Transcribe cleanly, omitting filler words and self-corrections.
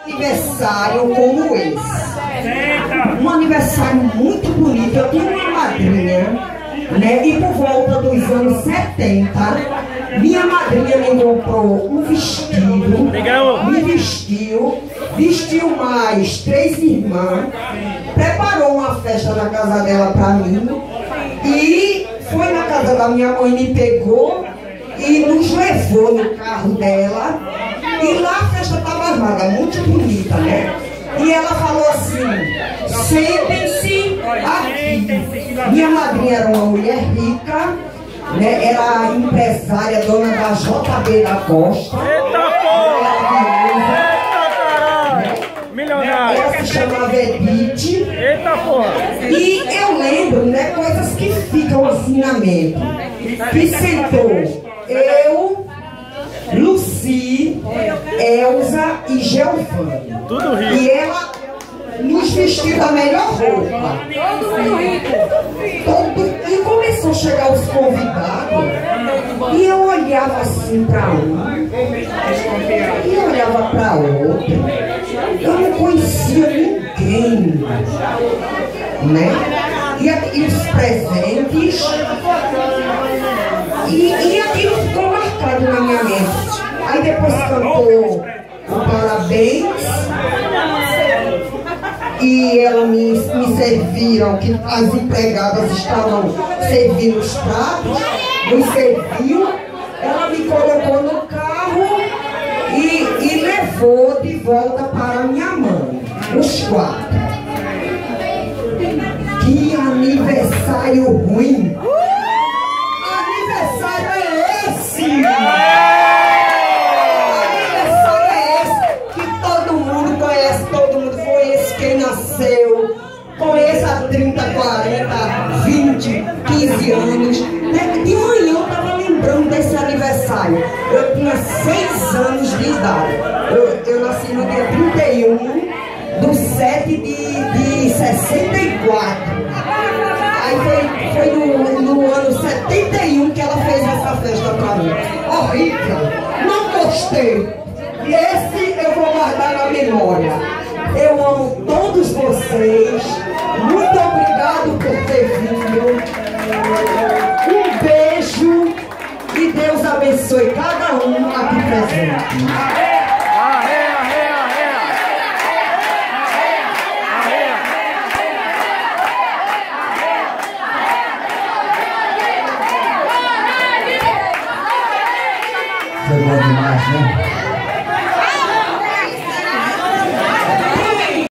aniversário como esse. Um aniversário muito bonito. Eu tinha uma madrinha, né? E por volta dos anos 70, minha madrinha me comprou um vestido, me vestiu mais 3 irmãs, preparou uma festa na casa dela pra mim e foi na casa da minha mãe, me pegou e nos levou no carro dela. E lá a festa estava armada, muito bonita, né? E ela falou assim: sentem-se aqui. Minha madrinha era uma mulher rica, né? Era empresária, dona da JB da Costa. Eita porra! Eita caralho! Milionária! Ela se chamava Edith. Eita porra! E eu lembro, né, coisas que ficam assim na mente. Que sentou eu, Luci, Elza e Geovane. Tudo rico. E ela nos vestiu da melhor roupa. E começou a chegar os convidados. E eu olhava assim para um. E eu olhava para outro. Eu não conhecia ninguém. Né? E os presentes. E aquilo ficou marcado na minha mente. Aí depois cantou o parabéns. E ela me serviram, que as empregadas estavam servindo os pratos, nos serviu. Ela me colocou no carro e levou de volta para minha mãe, os 4. Que aniversário ruim! Aniversário é esse! Aniversário é esse que todo mundo conhece, todo mundo conhece quem nasceu, conhece há 30, 40, 20, 15 anos. De manhã eu estava lembrando desse aniversário. Eu tinha 6 anos de idade. Eu nasci no dia 31/7/64. Aí foi no ano 71 que ela fez essa festa pra mim. Horrível, não gostei. E esse